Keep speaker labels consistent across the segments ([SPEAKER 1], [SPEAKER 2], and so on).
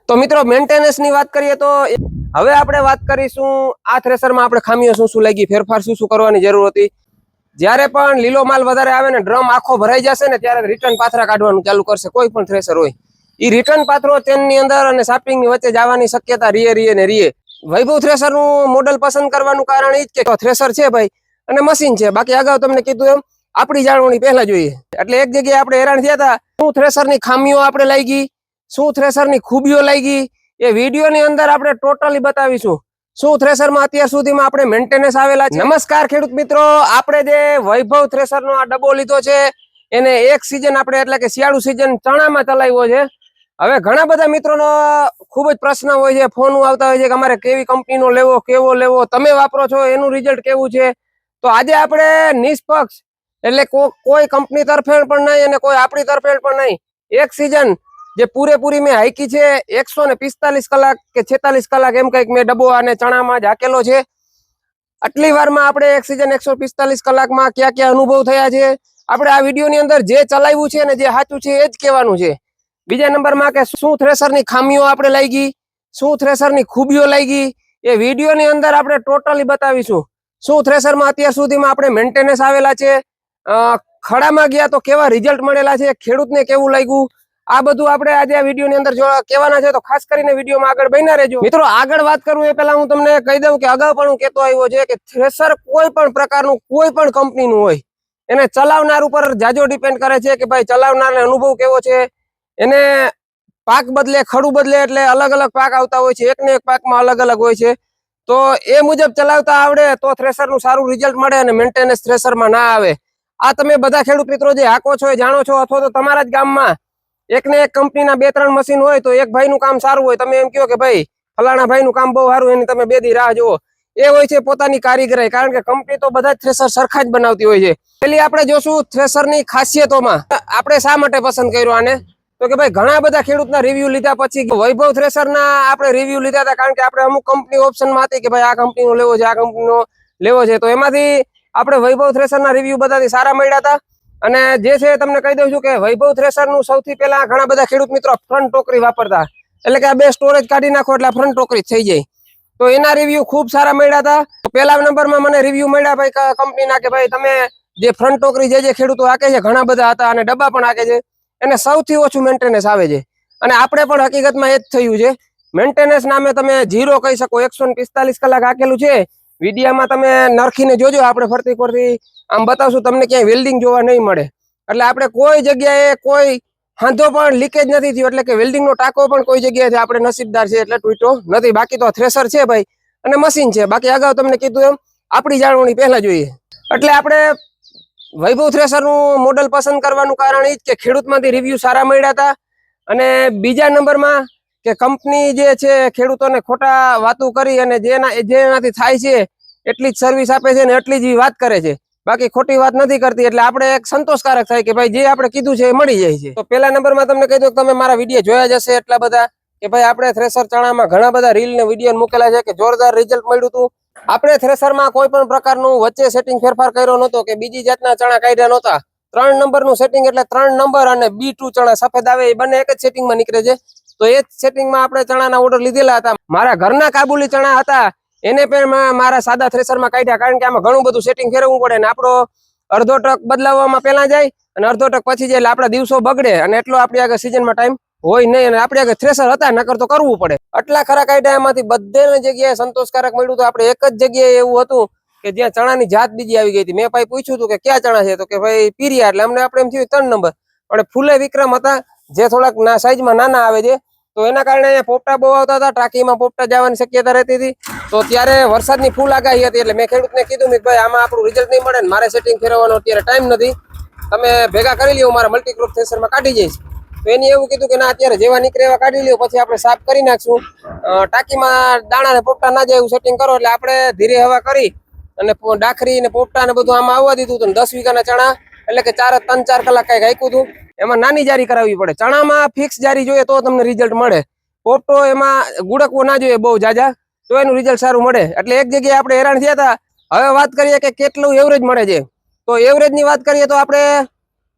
[SPEAKER 1] તો મિત્રો મેન્ટેનન્સ ની વાત કરીએ તો હવે આપણે વાત કરીશું આ થ્રેસરમાં આપણે ખામીઓ શું શું લાગી, ફેરફાર શું શું કરવાની જરૂર હતી। જ્યારે પણ લીલો માલ વધારે આવે ને ડ્રમ આખો ભરાઈ જશે ને ત્યારે રિટર્ન પાથરા કાઢવાનું ચાલુ કરશે કોઈ પણ થ્રેસર હોય। ઈ રિટર્ન પાથરો ચેનની અંદર અને શાપિંગ ની વચ્ચે જવાની શક્યતા રીએ। વૈભવ થ્રેસર નું મોડલ પસંદ કરવાનું કારણ ઈ જ કે થ્રેસર છે ભાઈ અને મશીન છે, બાકી અગાઉ તમને કીધું એમ આપણી જાળવણી પહેલા જોઈએ। એટલે એક જગ્યાએ આપણે હેરાન થયા હતા, શું થ્રેસર ની ખામીઓ આપણે લાગી, શું થ્રેસર ની ખૂબીઓ લાગી, એ વિડીયો ની અંદર આપણે ટોટલી બતાવીશું। શું થ્રેસર માં અત્યાર સુધીમાં આપણે મેન્ટેનન્સ આવેલા છે। નમસ્કાર ખેડૂત મિત્રો, આપણે જે વૈભવ થ્રેસર નો આ ડબ્બો લીધો છે એને એક સીઝન આપણે એટલે કે શિયાળુ સીઝન ચણામાં ચલાવ્યો છે। હવે ઘણા બધા મિત્રોનો ખૂબ જ પ્રશ્ન હોય છે, ફોન આવતા હોય છે કે અમારે કેવી કંપનીનો લેવો, કેવો લેવો, તમે વાપરો છો એનું રિઝલ્ટ કેવું છે। તો આજે આપણે નિષ્પક્ષ એટલે કોઈ કંપની તરફેણ પણ નહીં અને કોઈ આપણી તરફેણ પણ નહીં, એક સીઝન જે પૂરેપૂરી મેં હાઈકી છે 145 કલાક કે 46 કલાક એમ કઈક મેં ડબ્બો અને ચણામાં જ હાકેલો છે। આટલી વારમાં આપણે એક સીઝન 145 કલાકમાં ક્યાં ક્યાં અનુભવ થયા છે આપણે આ વિડીયોની અંદર જે ચલાવ્યું છે ને જે સાચું છે એ જ કહેવાનું છે। બીજા નંબરમાં કે શું થ્રેસરની ખામીઓ આપણે લાગી, શું થ્રેસરની ખૂબીઓ લાગી, એ વિડીયોની અંદર આપણે ટોટલી બતાવીશું। શું થ્રેસરમાં અત્યાર સુધીમાં આપણે મેન્ટેનન્સ આવેલા છે, ખડામાં ગયા તો કેવા રિઝલ્ટ મળેલા છે, ખેડૂતને કેવું લાગ્યું, આ બધું આપણે આજે આ વિડીયોની અંદર કહેવાના છે। તો ખાસ કરીને વિડીયોમાં આગળ બન્યા રહેજો। મિત્રો આગળ વાત કરું એ પહેલા હું તમને કહી દઉં કે અગાઉ પણ હું કહેતો આવ્યો છે કે થ્રેસર કોઈ પણ પ્રકારનું કોઈ પણ કંપનીનું હોય એને ચલાવનાર ઉપર જાજો ડિપેન્ડ કરે છે કે ભાઈ ચલાવનારને અનુભવ કેવો છે, એને પાક બદલે ખડું બદલે એટલે અલગ અલગ પાક આવતા હોય છે, એકને એક પાકમાં અલગ અલગ હોય છે। તો એ મુજબ ચલાવતા આવડે તો થ્રેસરનું સારું રિઝલ્ટ મળે અને મેન્ટેનન્સ થ્રેસરમાં ના આવે। આ તમે બધા ખેડૂત મિત્રો જે હાકો છો એ જાણો છો, અથવા તો તમારા જ ગામમાં એકને એક કંપનીના 2-3 મશીન હોય તો એક ભાઈનું કામ સારું હોય, તમે એમ કહો કે ભાઈ ફલાણા ભાઈનું કામ બહુ સારું, એની તમે 2 દી રાહ જુઓ, એ હોય છે પોતાની કારીગરાઈ। કારણ કે કંપની તો બધા જ થ્રેસર સરખા જ બનાવતી હોય છે। પેલી આપણે જોશું થ્રેસરની ખાસિયતોમાં આપણે શા માટે પસંદ કર્યો આને, તો કે ભાઈ ઘણા બધા ખેડૂતના રિવ્યુ લીધા પછી વૈભવ થ્રેસરના આપણે રિવ્યુ લીધા હતા, કારણ કે આપણે અમુક કંપની ઓપ્શનમાં હતી કે ભાઈ આ કંપનીનો લેવો છે, આ કંપનીનો લેવો છે, તો એમાંથી આપણે વૈભવ થ્રેસરના રિવ્યુ બધાથી સારા મળ્યા હતા। અને જે છે તમને કહી દઉં છું કે વૈભવ થ્રેસરનું સૌથી પહેલા ઘણા બધા ખેડૂત મિત્રો ફ્રન્ટ ટોકરી વાપરતા, એટલે કે આ 2 સ્ટોરેજ કાઢી નાખો એટલે ફ્રન્ટ ટોકરી થઈ જાય, તો એના રિવ્યુ ખૂબ સારા મળ્યા હતા। પહેલા નંબરમાં મને રિવ્યુ મળ્યા ભાઈ કંપનીના કે ભાઈ તમે જે ફ્રન્ટ ટોકરી જે ખેડૂતો હાકે છે ઘણા બધા હતા અને ડબ્બા પણ હાકે છે એને સૌથી ઓછું મેન્ટેનન્સ આવે છે। અને આપણે પણ હકીકતમાં એ જ થયું છે, મેન્ટેનન્સ નામે તમે 0 કહી શકો। 145 કલાક હાકેલું છે, વિડીયામાં તમે નરખીને જોજો, આપણે ફરતી આમ બતાવશું તમને ક્યાંય વેલ્ડિંગ જોવા નહીં મળે। એટલે આપણે કોઈ જગ્યાએ કોઈ હાંધો પણ લીકેજ નથી થયો, એટલે કે વેલ્ડિંગનો ટાંકો પણ કોઈ જગ્યાએથી આપણે નસીબદાર છે એટલે તૂટ્યો નથી। બાકી તો થ્રેસર છે ભાઈ અને મશીન છે, બાકી અગાઉ તમને કીધું એમ આપણી જાળવણી પહેલા જોઈએ। એટલે આપણે વૈભવ થ્રેસરનું મોડલ પસંદ કરવાનું કારણ ઈ જ કે ખેડૂતમાંથી રિવ્યુ સારા મળ્યા હતા। અને બીજા નંબરમાં કે કંપની જે છે ખેડૂતોને ખોટા વાતો કરી અને જેનાથી થાય છે એટલી જ સર્વિસ આપે છે ને એટલી જ વાત કરે છે, બાકી ખોટી વાત નથી કરતી। એટલે આપણે એક સંતોષકારક થાય કે ભાઈ જે આપણે કીધું છે એ મળી જાય છે। તો પહેલા નંબરમાં તમને કહી દઉં કે તમે મારા વિડીયો જોયા જ હશે એટલા બધા કે ભાઈ આપણે થ્રેસર ચણામાં ઘણા બધા રીલ ને વિડીયો મૂકેલા છે કે જોરદાર રિઝલ્ટ મળ્યું હતું। આપણે થ્રેસરમાં કોઈ પણ પ્રકારનું વચ્ચે સેટિંગ ફેરફાર કર્યો નહોતો કે બીજી જાતના ચણા કાઢ્યા નહોતા। 3 નંબરનું સેટિંગ એટલે 3 નંબર અને B2 ચણા સફેદ આવે એ બંને એક જ સેટિંગમાં નીકળે છે। તો એ જ સેટિંગમાં આપણે ચણાના ઓર્ડર લીધેલા હતા। મારા ઘરના કાબુલી ચણા હતા એને પણ મારા સાદા થ્રેસરમાં કાઢ્યા, કારણ કે આમાં ઘણું બધું સેટિંગ ફેરવવું પડે ને આપણો અડધો ટ્રક બદલાવવામાં પહેલા જાય અને અડધો ટ્રક પછી જાય, એટલે આપણા દિવસો બગડે અને એટલો આપણી આગળ સિઝનમાં ટાઈમ હોય નહીં અને આપણી આગળ થ્રેસર હતા નકર તો કરવું પડે। આટલા ખરા કાઢ્યા, એમાંથી બધેની જગ્યાએ સંતોષકારક મળ્યું હતું। આપણે એક જ જગ્યાએ એવું હતું કે જ્યાં ચણાની જાત બીજી આવી ગઈ હતી। મેં ભાઈ પૂછ્યું હતું કે ક્યાં ચણા છે, તો કે ભાઈ પીરિયા, એટલે અમને આપણે એમ થયું 3 નંબર, પણ ફૂલે વિક્રમ હતા જે થોડાક સાઈઝમાં નાના આવે છે, તો એના કારણે અહીંયા પોપટા બહુ આવતા હતા, ટાંકીમાં પોપટા જવાની શક્યતા રહેતી હતી। તો ત્યારે વરસાદની ફૂલ આગાહી હતી, એટલે મેં ખેડૂતને કીધું કે ભાઈ આમાં આપણું રિઝલ્ટ નહીં મળે ને મારે સેટિંગ ફેરવવાનો અત્યારે ટાઈમ નથી, તમે ભેગા કરી લ્યો, મારા મલ્ટીક્રોપ થ્રેસરમાં કાઢી જઈશ। તો એને એવું કીધું કે ના અત્યારે જેવા નીકળે એવા કાઢી લ્યો, પછી આપણે સાફ કરી નાખશું, ટાંકીમાં દાણા ને પોપટા ના જાય એવું સેટિંગ કરો। એટલે આપણે ધીરે હવા કરી અને ડાખરી ને પોપટા ને બધું આમાં આવવા દીધું હતું। 10 વીઘાના ચણા એટલે કે 3-4 કલાક કઈક હાક્યું હતું। એમાં નાની જારી કરાવવી પડે, ચણામાં ફિક્સ જારી જોઈએ તો તમને રિઝલ્ટ મળે, પોપટો એમાં ગુડકવો ના જોઈએ બહુ જાજા, તો એનું રિઝલ્ટ સારું મળે। એટલે એક જગ્યાએ આપણે હેરાન થયા હતા। હવે વાત કરીએ કે કેટલું એવરેજ મળે છે, તો એવરેજની વાત કરીએ તો આપણે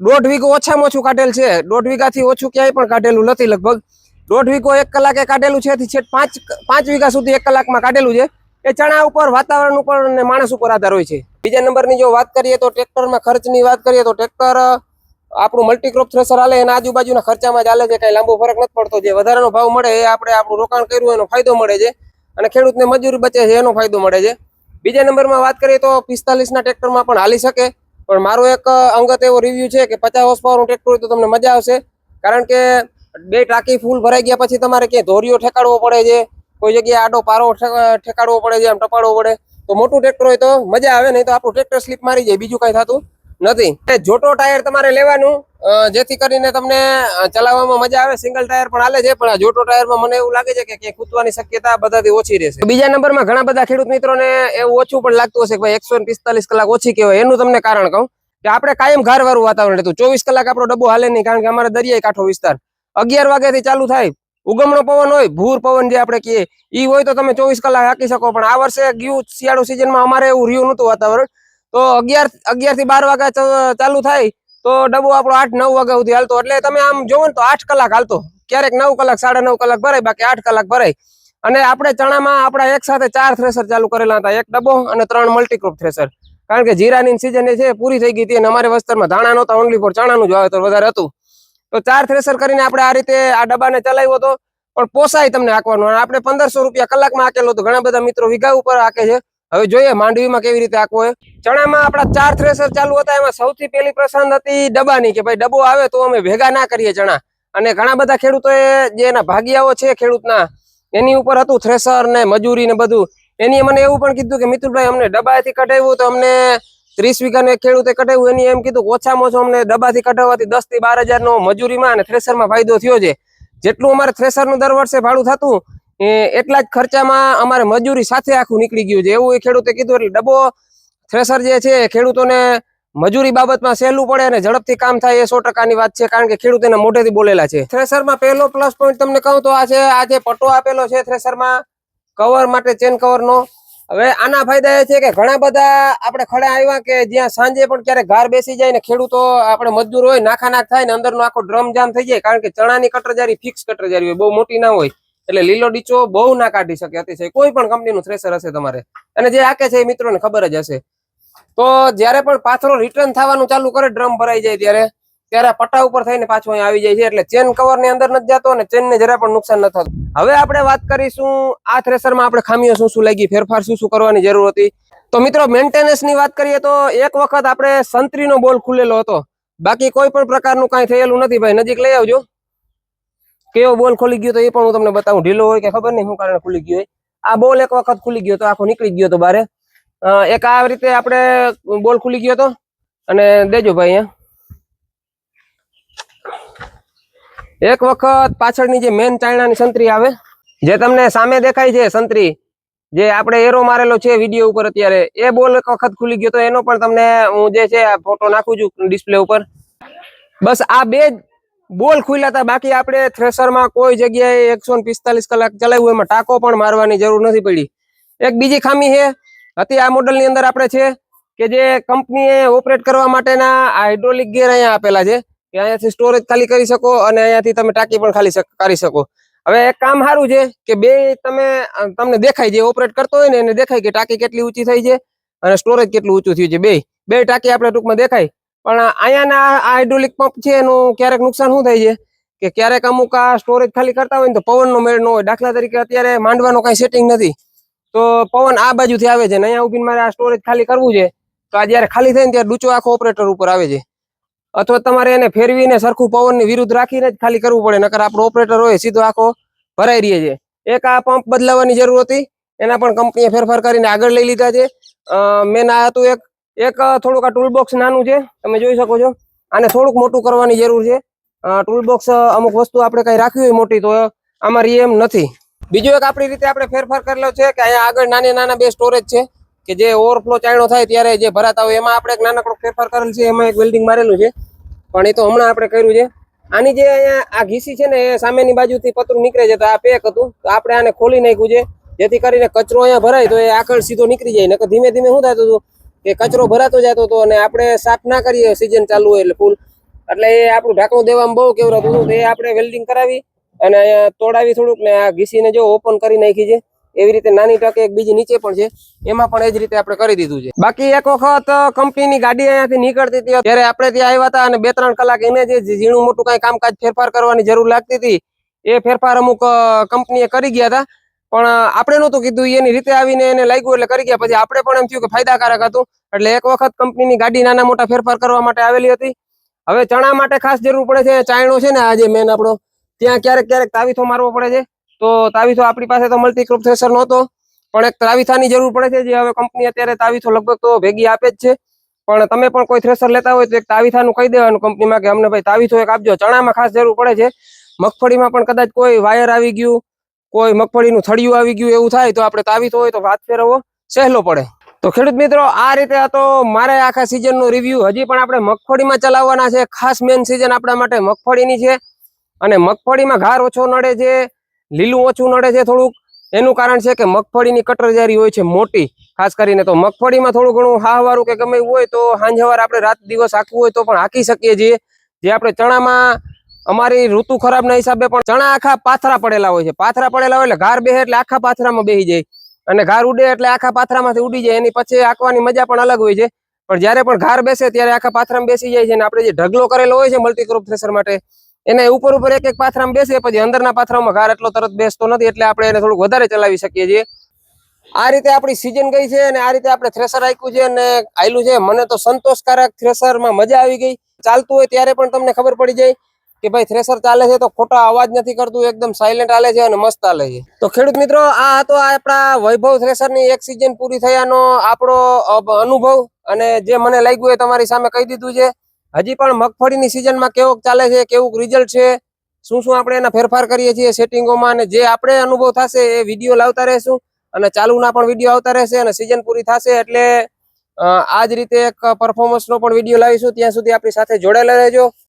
[SPEAKER 1] 1.5 વીઘો ઓછામાં ઓછું કાઢેલ છે, 1.5 વીઘાથી ઓછું ક્યાંય પણ કાઢેલું નથી લગભગ। 1.5 વીઘો 1 કલાકે કાઢેલું છે, છેક 5 વીઘા સુધી 1 કલાકમાં કાઢેલું છે. એ ચણા ઉપર, વાતાવરણ ઉપર અને માણસ ઉપર આધાર હોય છે. બીજા નંબરની જો વાત કરીએ તો ટ્રેક્ટરમાં ખર્ચની વાત કરીએ તો ટ્રેક્ટર આપણું મલ્ટીક્રોપ થ્રેસર હાલે એના આજુબાજુના ખર્ચામાં ચાલે છે, કઈ લાંબો ફરક નથી પડતો. જે વધારાનો ભાવ મળે એ આપણે આપણું રોકાણ કર્યું એનો ફાયદો મળે છે અને ખેડૂતને મજૂરી બચે છે એનો ફાયદો મળે છે. બીજા નંબરમાં વાત કરીએ તો 45ના ટ્રેક્ટરમાં પણ હાલી શકે, પણ મારો એક અંગત એવો રિવ્યુ છે કે 50 હોર્સ પાવરનું ટ્રેક્ટર હોય તો તમને મજા આવશે, કારણ કે 2 ટાંકી ફૂલ ભરાઈ ગયા પછી તમારે ક્યાંય ધોરીઓ ઠેકાડવો પડે છે, કોઈ જગ્યાએ આડો પારો ઠેકાડવો પડે છે, આમ ટપાડવો પડે. તો મોટું ટ્રેક્ટર હોય તો મજા આવે, નહીં તો આપણું ટ્રેક્ટર સ્લીપ મારી જાય, બીજું કઈ થતું નથી. જોટો ટાયર તમારે લેવાનું, જેથી કરીને તમને ચલાવવામાં મજા આવે. સિંગલ ટાયર પણ હાલે છે, પણ આ જોટો ટાયરમાં મને એવું લાગે છે કે ખૂટવાની શક્યતા બધાથી ઓછી રહેશે. બીજા નંબરમાં ઘણા બધા ખેડૂત મિત્રોને એવું ઓછું પણ લાગતું હશે કે ભાઈ 145 કલાક ઓછી કહેવાય. એનું તમને કારણ કહું કે આપણે કાયમ ગારવાળું વાતાવરણ રહેતું. 24 કલાક આપણો ડબ્બો હાલે નહીં, કારણ કે અમારે દરિયાઈ કાંઠો વિસ્તાર. 11 વાગ્યાથી ચાલુ થાય, ઉગમણો પવન હોય, ભૂર પવન જે આપણે કહીએ ઈ હોય તો તમે 24 કલાક હાકી શકો. પણ આ વર્ષે ગયું શિયાળુ સિઝનમાં અમારે એવું રહ્યું નતું વાતાવરણ. તો 11 થી 12 વાગ્યા ચાલુ થાય તો ડબ્બો આપણો 8-9 વાગ્યા સુધી હાલતો. એટલે તમે આમ જોવો ને તો 8 કલાક હાલતો, ક્યારેક 9 કલાક 9.5 કલાક ભરાય, બાકી 8 કલાક ભરાય. અને આપણે ચણામાં આપણા એક સાથે 4 થ્રેસર ચાલુ કરેલા હતા, 1 ડબ્બો અને 3 મલ્ટીક્રોપ થ્રેસર, કારણ કે જીરાની સિઝન છે પૂરી થઈ ગઈ હતી અને અમારે વિસ્તારમાં ધાણા નહોતા, ઓનલી ફોર ચણાનું જ વાવેતર વધારે હતું. તો 4 થ્રેસર કરીને આપણે આ રીતે આ ડબ્બાને ચલાવ્યો હતો, પણ પોસાય તમને હાંકવાનું. અને આપણે 1500 રૂપિયા કલાકમાં હાકેલો હતો. ઘણા બધા મિત્રો વીઘા ઉપર હાકે છે. હવે જોઈએ માંડવીમાં કેવી રીતે હાંકવો હોય. ચણામાં આપણા 4 થ્રેસર ચાલુ હતા, એમાં સૌથી પહેલી પસંદ હતી ડબ્બાની, કે ભાઈ ડબ્બો આવે તો અમે ભેગા ના કરીએ ચણા. અને ઘણા બધા ખેડૂતોએ જે એના ભાગિયાઓ છે ખેડૂતના, એની ઉપર હતું થ્રેસર ને મજૂરી ને બધું. એની મને એવું પણ કીધું કે મિતુલભાઈ અમને ડબ્બાથી કઢાવ્યું તો અમને 30 વીઘાને ખેડૂતે કઢાવ્યું, એની એમ કીધું ઓછામાં ઓછો અમને ડબ્બાથી કઢાવવાથી 10 થી 12 હજારનો મજૂરીમાં અને થ્રેસરમાં ફાયદો થયો છે. જેટલું અમારે થ્રેસરનું દર વર્ષે ભાડું થતું એટલા જ ખર્ચામાં અમારે મજૂરી સાથે આખું નીકળી ગયું છે, એવું એ ખેડૂતે કીધું. એટલે ડબ્બો થ્રેસર જે છે ખેડૂતોને મજૂરી બાબતમાં સહેલું પડે અને ઝડપથી કામ થાય, એ 100%ની વાત છે, કારણ કે ખેડૂત એના મોઢેથી બોલેલા છે. થ્રેસરમાં પહેલો પ્લસ પોઈન્ટ તમને કહું તો આ છે, આ જે પટ્ટો આપેલો છે થ્રેસરમાં કવર માટે, ચેન કવરનો. હવે આના ફાયદા એ છે કે ઘણા બધા આપણે ખડા આવ્યા કે જ્યાં સાંજે પણ ક્યારેક ઘાર બેસી જાય ને ખેડૂતો આપણે મજદૂર હોય, નાખા થાય ને અંદરનો આખો ડ્રમ જામ થઈ જાય, કારણ કે ચણાની કટરજારી ફિક્સ કટરજારી હોય, બહુ મોટી ના હોય, એટલે લીલો ડીચો બહુ ના કાઢી શકે અતિશય. કોઈ પણ કંપનીનું થ્રેસર હશે તમારે, અને જે હાકે છે એ મિત્રોને ખબર જ હશે. તો જ્યારે પણ પાથરો રિટર્ન થવાનું ચાલુ કરે, ડ્રમ ભરાઈ જાય ત્યારે પટ્ટા ઉપર થઈને પાછો અહીંયા આવી જાય છે. એટલે ચેન કવર ની અંદર નથી જતો અને ચેનને જરા પણ નુકસાન ન થતું. હવે આપણે વાત કરીશું આ થ્રેસરમાં આપણે ખામીઓ શું શું લાગી, ફેરફાર શું શું કરવાની જરૂર હતી. તો મિત્રો મેન્ટેનન્સ ની વાત કરીએ તો એક વખત આપણે સંતરીનો બોલ ખુલેલો હતો, બાકી કોઈ પણ પ્રકારનું કાંઈ થયેલું નથી. ભાઈ નજીક લઈ આવજો, કેવો બોલ ખુલી ગયો તો એ પણ હું તમને બતાવું. ઢીલો હોય કે ખબર નહીં શું કારણે ખુલી ગયો હોય. આ બોલ એક વખત ખુલી ગયો તો આખો નીકળી ગયો તો બારે. એક આ રીતે આપણે બોલ ખુલી ગયો તો, અને દેજો ભાઈ અહીંયા. એક વખત પાછળની જે મેન ચાઇનાની સંતરી આવે, જે તમને સામે દેખાય છે સંતરી, જે આપણે એરો મારેલો છે વિડીયો ઉપર અત્યારે, એ બોલ એક વખત ખુલી ગયો તો એનો પણ તમને હું જે છે ફોટો નાખું છું ડિસ્પ્લે ઉપર. બસ આ 2 બોલ ખુલ્યા હતા, બાકી આપણે થ્રેસરમાં કોઈ જગ્યાએ 145 કલાક ચલાવ્યું, એમાં ટાંકો પણ મારવાની જરૂર નથી પડી. એક બીજી ખામી છે હતી આ મોડલની અંદર આપણે છે કે જે કંપનીએ ઓપરેટ કરવા માટેના હાઇડ્રોલિક ગિયર અહીંયા આપેલા છે, કે અહીંયાથી સ્ટોરેજ ખાલી કરી શકો અને અહીંયાથી તમે ટાંકી પણ ખાલી કરી શકો. હવે એક કામ સારું છે કે તમને દેખાય, જે ઓપરેટ કરતો હોય ને એને દેખાય કે ટાંકી કેટલી ઊંચી થઈ છે અને સ્ટોરેજ કેટલું ઊંચું થયું છે. બે ટાંકી આપણે ટૂંકમાં દેખાય. પણ અહીંયાના આ હાઇડ્રોલિક પંપ છે એનું ક્યારેક નુકસાન શું થાય છે કે ક્યારેક અમુક આ સ્ટોરેજ ખાલી કરતા હોય ને તો પવનનો મેળ ન હોય. દાખલા તરીકે અત્યારે માંડવાનો કઈ સેટિંગ નથી, તો પવન આ બાજુથી આવે છે ને અહીંયા ઉભીને મારે આ સ્ટોરેજ ખાલી કરવું છે, તો આ જયારે ખાલી થાય ને ત્યારે ડૂચો આખો ઓપરેટર ઉપર આવે છે. અથવા તમારે એને ફેરવીને સરખું પવનની વિરુદ્ધ રાખીને જ ખાલી કરવું પડે, નકર આપણો ઓપરેટર હોય સીધો આખો ભરાઈ રહે છે. એક આ પંપ બદલાવાની જરૂર હતી, એના પણ કંપનીએ ફેરફાર કરીને આગળ લઈ લીધા છે. મેન આ હતું એક થોડુંક આ ટૂલબોક્સ નાનું છે, તમે જોઈ શકો છો. આને થોડુંક મોટું કરવાની જરૂર છે. ટૂલબોક્સ અમુક વસ્તુ આપણે કઈ રાખવી હોય મોટી, તો આમાં એમ નથી. બીજું એક આપણી રીતે આપણે ફેરફાર કરેલો છે કે અહીંયા આગળ નાના 2 સ્ટોરેજ છે, કે જે ઓવરફ્લો ચાયણો થાય ત્યારે જે ભરાતા હોય, એમાં આપણે એક નાનકડો ફેરફાર કરેલ છે. એમાં એક વેલ્ડિંગ મારેલું છે, પણ એ તો હમણાં આપણે કર્યું છે. આની જે અહીંયા આ ઘીસી છે ને, એ સામેની બાજુથી પતરું નીકળે છે, તો આ પેક હતું, તો આપણે આને ખોલી નાખ્યું છે, જેથી કરીને કચરો અહીંયા ભરાય તો એ આગળ સીધો નીકળી જાય. નકર ધીમે ધીમે શું થતું હતું કે કચરો ભરાતો જતો હતો અને આપણે સાફ ના કરીએ સિઝન ચાલુ હોય એટલે ફૂલ, એટલે એ આપણું ઢાંકણું દેવામાં બહુ કેવરાતું હતું. તો એ આપણે વેલ્ડિંગ કરાવી અને અહીંયા તોડાવી થોડુંક ને આ ઘીસીને જો ઓપન કરી નાખી છે એવી રીતે નાની ટક એક બીજી નીચે પણ છે એમાં પણ એ જ રીતે આપણે કરી દીધું છે બાકી એક વખત કંપનીની ગાડી અહીંયાથી નીકળતી હતી ત્યારે આપણે ત્યાં આવ્યા હતા અને 2-3 કલાક એને જે ઝીણું મોટું કઈ કામકાજ ફેરફાર કરવાની જરૂર લાગતી હતી એ ફેરફાર અમુક કંપનીએ કરી ગયા હતા પણ આપણે નહોતું કીધું એની રીતે આવીને એને લાગ્યું એટલે કરી ગયા પછી આપણે પણ એમ થયું કે ફાયદાકારક હતું એટલે એક વખત કંપનીની ગાડી નાના મોટા ફેરફાર કરવા માટે આવેલી હતી હવે ચણા માટે ખાસ જરૂર પડે છે ચાયણો છે ને આજે મેન આપણો ત્યાં ક્યારેક ક્યારેક તાવીથો મારવો પડે છે તો તાવીથો આપણી પાસે તો મલ્ટીક્રોપ થ્રેશર નહોતો પણ એક તાવીથાની જરૂર પડે છે જે હવે કંપની અત્યારે તાવીથો લગભગ તો ભેગી આપે જ છે પણ તમે પણ કોઈ થ્રેશર લેતા હોય તો એક તાવીથાનું કહી દેવાનું કંપનીમાં કે અમને ભાઈ તાવીથો એક આપજો ચણામાં ખાસ જરૂર પડે છે મગફળીમાં પણ કદાચ કોઈ વાયર આવી ગયું કોઈ મગફળીનું થળિયું આવી ગયું એવું થાય તો આપણે તાવીથો હોય તો ભાત ફેરવવો સહેલો પડે તો ખેડૂત મિત્રો આ રીતે હતો મારે આખા સિઝનનો રિવ્યુ હજી પણ આપણે મગફળીમાં ચલાવવાના છે ખાસ મેન સિઝન આપણા માટે મગફળીની છે અને મગફળીમાં ઘાર ઓછો નડે છે લીલું ઓછું નડે છે થોડુંક એનું કારણ છે કે મગફળીની કટરજારી હોય છે મોટી ખાસ કરીને તો મગફળીમાં થોડું ઘણું હાહવારું કે ગમે એવું હોય તો સાંજવાર આપણે રાત દિવસ હાંકવું હોય તો પણ હાંકી શકીએ છીએ જે આપણે ચણામાં અમારી ઋતુ ખરાબના હિસાબે પણ ચણા આખા પાથરા પડેલા હોય છે પાથરા પડેલા હોય એટલે ઘાર બેહે એટલે આખા પાથરામાં બેસી જાય અને ઘાર ઉડે એટલે આખા પાથરામાંથી ઉડી જાય એની પછી આંકવાની મજા પણ અલગ હોય છે પણ જ્યારે પણ ઘાર બેસે ત્યારે આખા પાથરામાં બેસી જાય છે અને આપણે જે ઢગલો કરેલો હોય છે મલ્ટીક્રોપ થ્રેશર માટે એને ઉપર ઉપર એક એક પાથરામાં બેસે પછી અંદરના પાથરામાં ઘાર એટલો તરત બેસતો નથી એટલે આપણે એને થોડુંક વધારે ચલાવી શકીએ છીએ આ રીતે આપણી સીઝન ગઈ છે અને આ રીતે આપણે થ્રેશર આપ્યું છે અને આયલું છે મને તો સંતોષકારક થ્રેશરમાં મજા આવી ગઈ ચાલતું હોય ત્યારે પણ તમને ખબર પડી જાય કે ભાઈ થ્રેશર ચાલે છે તો ખોટા અવાજ નથી કરતું એકદમ સાયલેન્ટ હાલે છે અને મસ્ત હાલે છે તો ખેડૂત મિત્રો આ હતો આપણા વૈભવ થ્રેશરની એક સીઝન પૂરી થયાનો આપણો અનુભવ અને જે મને લાગ્યું એ તમારી સામે કહી દીધું છે હજી પણ મગફળીની સિઝનમાં કેવું ચાલે છે કેવું રિઝલ્ટ છે શું શું આપણે એના ફેરફાર કરીએ છીએ સેટિંગોમાં અને જે આપણે અનુભવ થશે એ વિડીયો લાવતા રહેશું અને ચાલુના પણ વિડીયો આવતા રહેશે અને સિઝન પૂરી થશે એટલે આ જ રીતે એક પરફોર્મન્સનો પણ વિડીયો લાવીશું ત્યાં સુધી આપણી સાથે જોડાયેલા રહેજો